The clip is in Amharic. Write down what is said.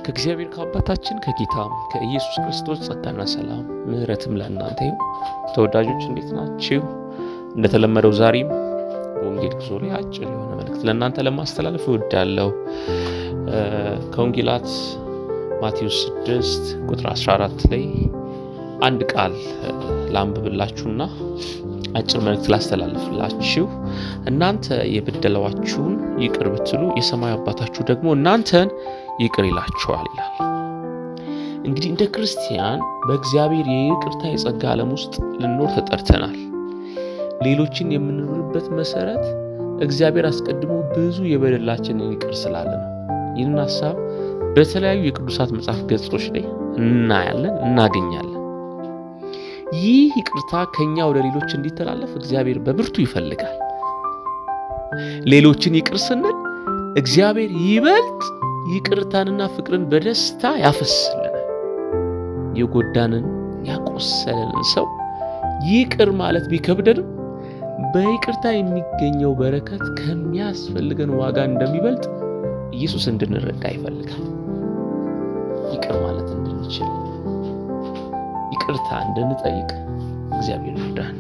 ከእግዚአብሔር ከአባታችን ከጌታም ከኢየሱስ ክርስቶስ ጸጋና ሰላም ምሕረትም ለእናንተ ይሁን። ተወዳጆች እንዴት ናችሁ? እንደተለመደው ዛሬም በወንጌል ጉዞ ላይ አጭር የሆነ መልእክት ለእናንተ ለማስተላለፍ እወዳለሁ። ከወንጌላት ማቴዎስ 6 ቁጥር 14 ላይ አንድ ቃል ላንብብላችሁና አጭር መልእክት ላስተላልፍላችሁ። እናንተ የበደሏችሁን ይቅር ብትሉ የሰማይ አባታችሁ ደግሞ እናንተን ይቅር ይላችኋል ይላል። እንግዲህ እንደ ክርስቲያን በእግዚአብሔር የይቅርታ የጸጋ ዓለም ውስጥ ልንኖር ተጠርተናል። ሌሎችን የምንኖርበት መሰረት እግዚአብሔር አስቀድሞ ብዙ የበደላችንን ይቅር ስላለ ነው። ይህንን ሐሳብ በተለያዩ የቅዱሳት መጽሐፍ ገጾች ላይ እናገኛለን። ይህ ይቅርታ ከኛ ወደ ሌሎች እንዲተላለፍ እግዚአብሔር በብርቱ ይፈልጋል። ሌሎችን ይቅር ስንል እግዚአብሔር ይበልጥ ይቅርታንና ፍቅርን በደስታ ያፈስልናል። የጎዳንን ያቆሰለንን ሰው ይቅር ማለት ቢከብደንም በይቅርታ የሚገኘው በረከት ከሚያስፈልገን ዋጋ እንደሚበልጥ ኢየሱስ እንድንረዳ ይፈልጋል። ይቅር ማለት እንድንችል፣ ይቅርታ እንድንጠይቅ እግዚአብሔር ይርዳን።